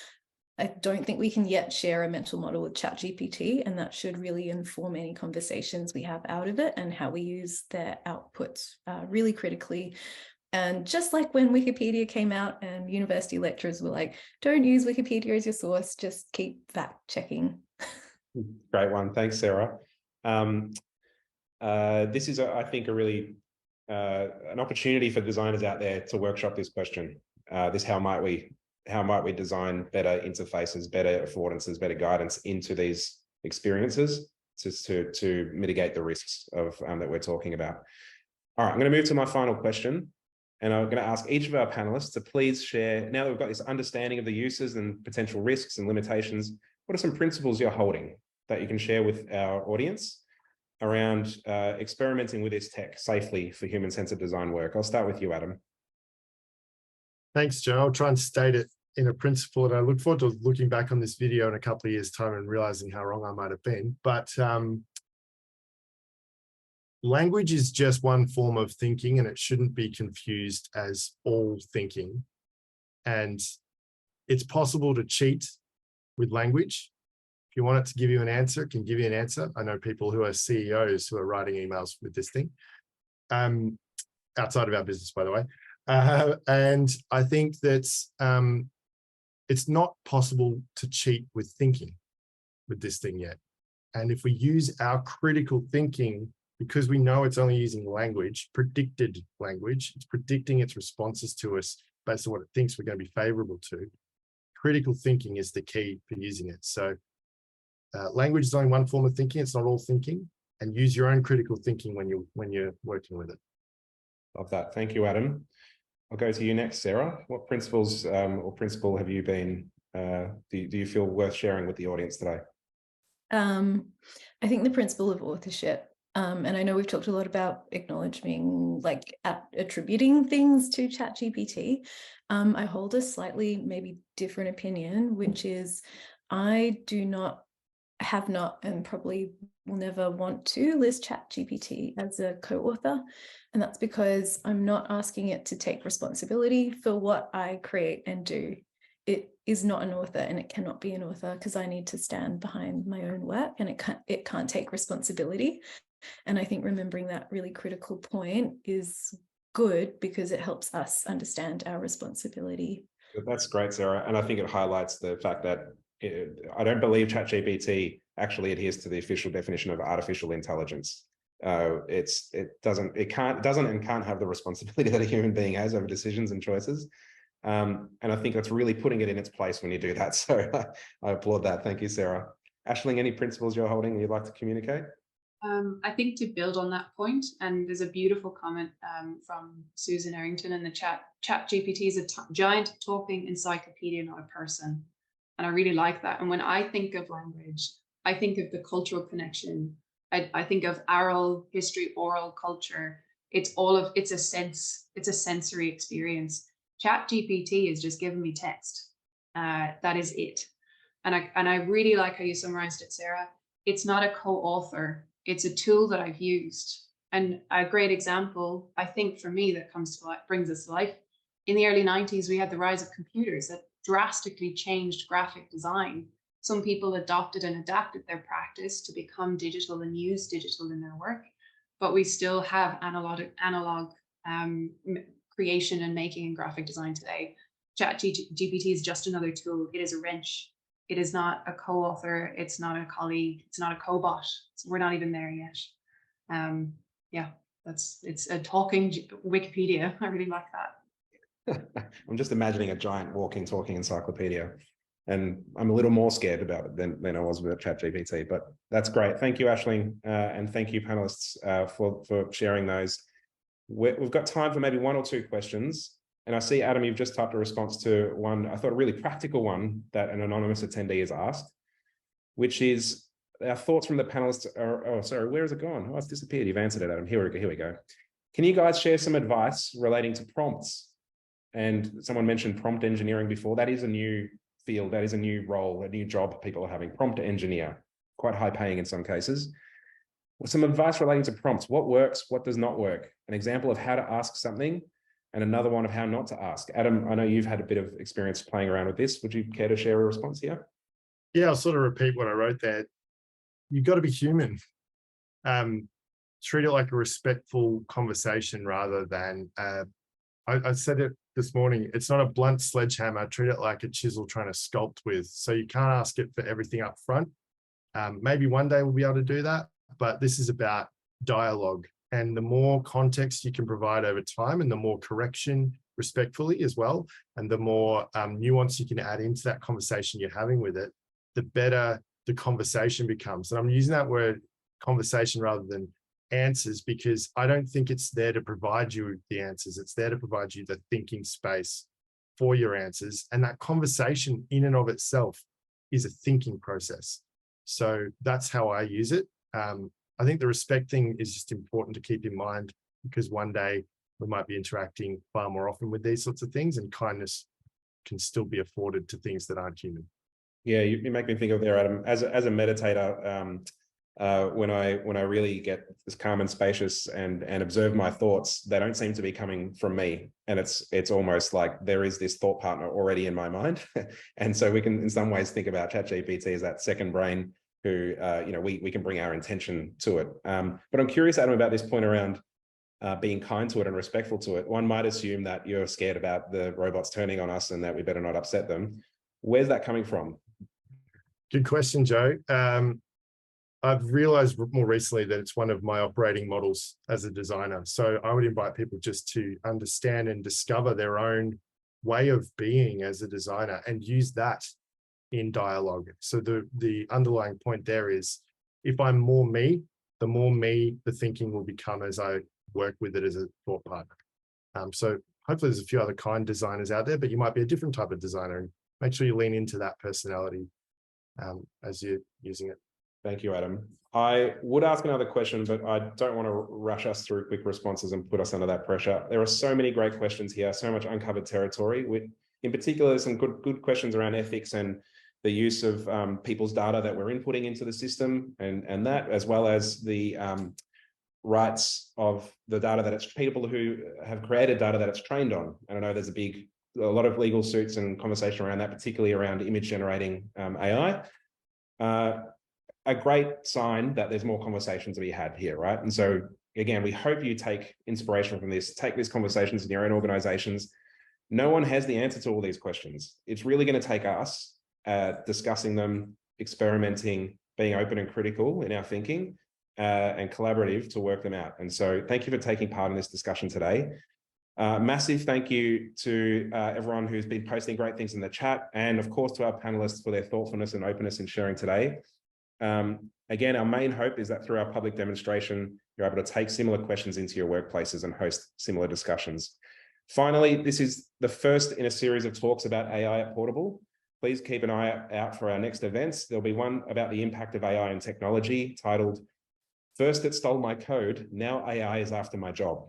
I don't think we can yet share a mental model with ChatGPT, and that should really inform any conversations we have out of it and how we use their outputs really critically. And just like when Wikipedia came out and university lecturers were like, don't use Wikipedia as your source, just keep fact checking. Great one. Thanks, Sarah. This is, I think, a really an opportunity for designers out there to workshop this question. How might we design better interfaces, better affordances, better guidance into these experiences to mitigate the risks of that we're talking about. All right, I'm going to move to my final question, and I'm going to ask each of our panelists to please share, now that we've got this understanding of the uses and potential risks and limitations, what are some principles you're holding that you can share with our audience around experimenting with this tech safely for human-centered design work? I'll start with you, Adam. Thanks, Joe. I'll try and state it in a principle, and I look forward to looking back on this video in a couple of years' time and realizing how wrong I might have been. But language is just one form of thinking, and it shouldn't be confused as all thinking. And it's possible to cheat with language. If you want it to give you an answer, it can give you an answer. I know people who are CEOs who are writing emails with this thing, outside of our business, by the way. And I think that it's not possible to cheat with thinking with this thing yet. And if we use our critical thinking, because we know it's only using language, predicted language, it's predicting its responses to us based on what it thinks we're going to be favorable to. Critical thinking is the key for using it. So language is only one form of thinking. It's not all thinking. and use your own critical thinking when you're working with it. Love that. Thank you, Adam. I'll go to you next, Sarah. What principles or principle have you been, do you feel worth sharing with the audience today? I think the principle of authorship, and I know we've talked a lot about acknowledging, like attributing things to ChatGPT. I hold a slightly maybe different opinion, which is I have not, and probably will never want to list ChatGPT as a co-author. And that's because I'm not asking it to take responsibility for what I create and do. It is not an author, and it cannot be an author because I need to stand behind my own work, and it can't take responsibility. And I think remembering that really critical point is good because it helps us understand our responsibility. That's great, Sarah. And I think it highlights the fact that I don't believe ChatGPT actually adheres to the official definition of artificial intelligence. It doesn't and can't have the responsibility that a human being has over decisions and choices. And I think that's really putting it in its place when you do that. So I applaud that. Thank you, Sarah. Aisling, any principles you're holding you'd like to communicate? I think to build on that point, and there's a beautiful comment from Susan Errington in the chat. ChatGPT is a giant talking encyclopedia, not a person. And I really like that. And when I think of language, I think of the cultural connection. I think of oral history, oral culture. It's a sensory experience. ChatGPT is just giving me text. That is it. And I really like how you summarized it, Sarah. It's not a co-author. It's a tool that I've used. And a great example, I think for me, that comes to life, brings us to life. In the early 90s, we had the rise of computers that drastically changed graphic design. Some people adopted and adapted their practice to become digital and use digital in their work, but we still have analog creation and making in graphic design today. ChatGPT is just another tool. It is a wrench. It is not a co-author. It's not a colleague. It's not a cobot. So we're not even there yet. Yeah, it's a talking Wikipedia. I really like that. I'm just imagining a giant walking, talking encyclopedia, and I'm a little more scared about it than I was with ChatGPT. But that's great. Thank you, Aisling, and thank you, panelists, for sharing those. We've got time for maybe one or two questions. And I see, Adam, you've just typed a response to one, I thought a really practical one that an anonymous attendee has asked, which is our thoughts from the panelists are, oh, sorry, where has it gone? Oh, it's disappeared. You've answered it, Adam. Here we go. Can you guys share some advice relating to prompts? And someone mentioned prompt engineering before. That is a new field. That is a new role, a new job people are having, prompt engineer, quite high paying in some cases. Some advice relating to prompts. What works? What does not work? An example of how to ask something, and another one of how not to ask. Adam, I know you've had a bit of experience playing around with this. Would you care to share a response here? Yeah, I'll sort of repeat what I wrote there. You've got to be human. Treat it like a respectful conversation rather than, I said it this morning, it's not a blunt sledgehammer. Treat it like a chisel trying to sculpt with. So you can't ask it for everything up front. Maybe one day we'll be able to do that, but this is about dialogue. And the more context you can provide over time, and the more correction respectfully as well, and the more nuance you can add into that conversation you're having with it, the better the conversation becomes. And I'm using that word conversation rather than answers, because I don't think it's there to provide you the answers. It's there to provide you the thinking space for your answers. And that conversation in and of itself is a thinking process. So that's how I use it. I think the respect thing is just important to keep in mind, because one day we might be interacting far more often with these sorts of things, and kindness can still be afforded to things that aren't human. Yeah, you make me think of there, Adam, as a meditator, when I really get this calm and spacious and observe my thoughts, they don't seem to be coming from me. And it's almost like there is this thought partner already in my mind. And so we can in some ways think about ChatGPT as that second brain who, we can bring our intention to it. But I'm curious, Adam, about this point around being kind to it and respectful to it. One might assume that you're scared about the robots turning on us and that we better not upset them. Where's that coming from? Good question, Joe. I've realized more recently that it's one of my operating models as a designer. So I would invite people just to understand and discover their own way of being as a designer and use that in dialogue. So the underlying point there is, if I'm more me, the more me the thinking will become as I work with it as a thought partner. So hopefully there's a few other kind designers out there, but you might be a different type of designer, and make sure you lean into that personality as you're using it. Thank you, Adam. I would ask another question, but I don't want to rush us through quick responses and put us under that pressure. There are so many great questions here, so much uncovered territory. In particular, some good questions around ethics and the use of people's data that we're inputting into the system, and that, as well as the rights of the data that it's people who have created data that it's trained on. And I know there's a lot of legal suits and conversation around that, particularly around image generating AI. A great sign that there's more conversation to be had here, right? And so again, we hope you take inspiration from this, take these conversations in your own organizations. No one has the answer to all these questions. It's really going to take us discussing them, experimenting, being open and critical in our thinking, and collaborative to work them out. And so thank you for taking part in this discussion today. Massive thank you to everyone who's been posting great things in the chat, and of course to our panelists for their thoughtfulness and openness in sharing today. Again, our main hope is that through our public demonstration, you're able to take similar questions into your workplaces and host similar discussions. Finally, this is the first in a series of talks about AI at Portable. Please keep an eye out for our next events. There'll be one about the impact of AI and technology titled "First It Stole My Code, Now AI is After My Job."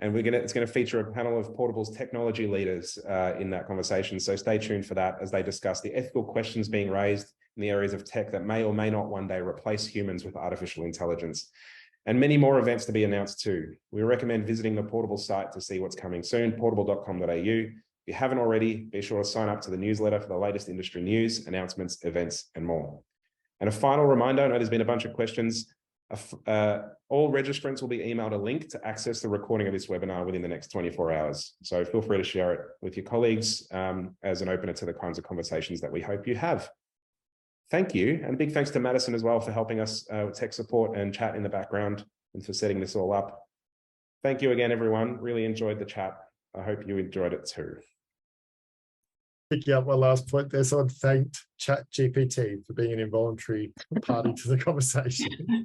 And it's going to feature a panel of Portable's technology leaders in that conversation. So stay tuned for that as they discuss the ethical questions being raised in the areas of tech that may or may not one day replace humans with artificial intelligence. And many more events to be announced too. We recommend visiting the Portable site to see what's coming soon, portable.com.au. If you haven't already, be sure to sign up to the newsletter for the latest industry news, announcements, events, and more. And a final reminder, I know there's been a bunch of questions. All registrants will be emailed a link to access the recording of this webinar within the next 24 hours. So feel free to share it with your colleagues as an opener to the kinds of conversations that we hope you have. Thank you. And a big thanks to Madison as well for helping us with tech support and chat in the background and for setting this all up. Thank you again, everyone. Really enjoyed the chat. I hope you enjoyed it too. Picking up my last point there, someone thanked ChatGPT for being an involuntary party to the conversation.